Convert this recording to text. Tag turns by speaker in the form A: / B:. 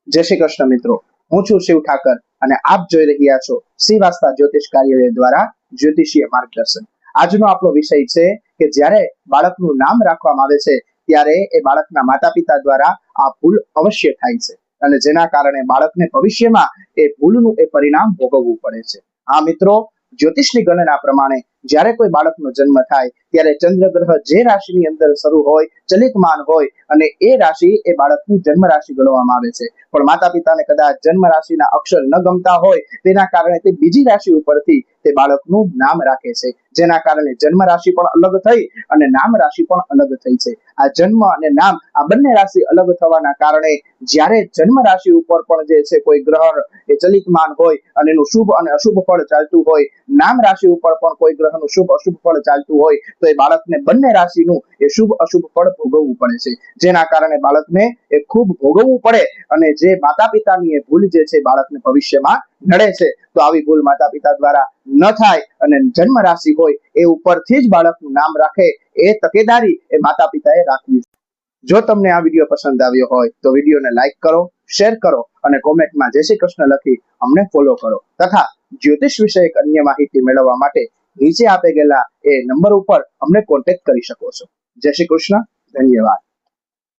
A: જય શ્રી કૃષ્ણ મિત્રો, હું છું શિવ ઠાકર અને આપ જોઈ રહ્યા છો શ્રીવાસ્તા જ્યોતિષ કાર્યાલય દ્વારા જ્યોતિષીય માર્ગદર્શન। આજનો આપણો વિષય છે કે જ્યારે બાળકનું નામ રાખવામાં આવે છે ત્યારે એ બાળકના માતા પિતા દ્વારા આ ભૂલ અવશ્ય થાય છે અને જેના કારણે બાળકને ભવિષ્યમાં એ ભૂલનું એ પરિણામ ભોગવવું પડે છે। હા મિત્રો, જ્યોતિષની ગણના પ્રમાણે જ્યારે કોઈ બાળકનો જન્મ થાય ત્યારે ચંદ્રગ્રહ જે રાશિની અંદર શરૂ હોય, ચલિતમાન હોય અને એ રાશિ એ બાળકની જન્મ રાશિ ગણવામાં આવે છે। પણ માતા પિતાને કદાચ જન્મ રાશિના અક્ષર ન ગમતા હોય તેના કારણે તે બીજી રાશિ ઉપરથી તે બાળકનું નામ રાખે છે, જેના કારણે જન્મ રાશિ પણ અલગ થઈ અને નામ રાશિ પણ અલગ થઈ છે। આ જન્મ અને નામ આ બંને રાશિ અલગ થવાના કારણે જ્યારે જન્મ રાશિ ઉપર પણ જે છે કોઈ ગ્રહ એ ચલિતમાન હોય અને એનું શુભ અને અશુભ ફળ ચાલતું હોય, નામ રાશિ ઉપર પણ કોઈ ગ્રહનું શુભ અશુભ ફળ ચાલતું હોય તો એ બાળકને બંને રાશિનું એ શુભ અશુભ ફળ ભોગવવું પડે છે, જેના કારણે બાળકને એ ખૂબ ભોગવવું પડે અને જે માતા પિતાની એ ભૂલ જે છે બાળકને ભવિષ્યમાં નડે છે। તો આવી ભૂલ માતા પિતા દ્વારા ન થાય અને જન્મ રાશિ હોય એ ઉપરથી જ બાળકનું નામ રાખે એ તકેદારી એ માતા પિતાએ રાખવી છે। જો તમને આ વિડીયો પસંદ આવ્યો હોય તો વિડીયોને લાઈક કરો, શેર કરો અને કોમેન્ટમાં જય શ્રી કૃષ્ણ લખી અમને ફોલો કરો તથા જ્યોતિષ વિષયક અન્ય માહિતી મેળવવા માટે નીચે આપે ગયેલા એ નંબર ઉપર અમને કોન્ટેક્ટ કરી શકો છો। જય શ્રી કૃષ્ણ, ધન્યવાદ।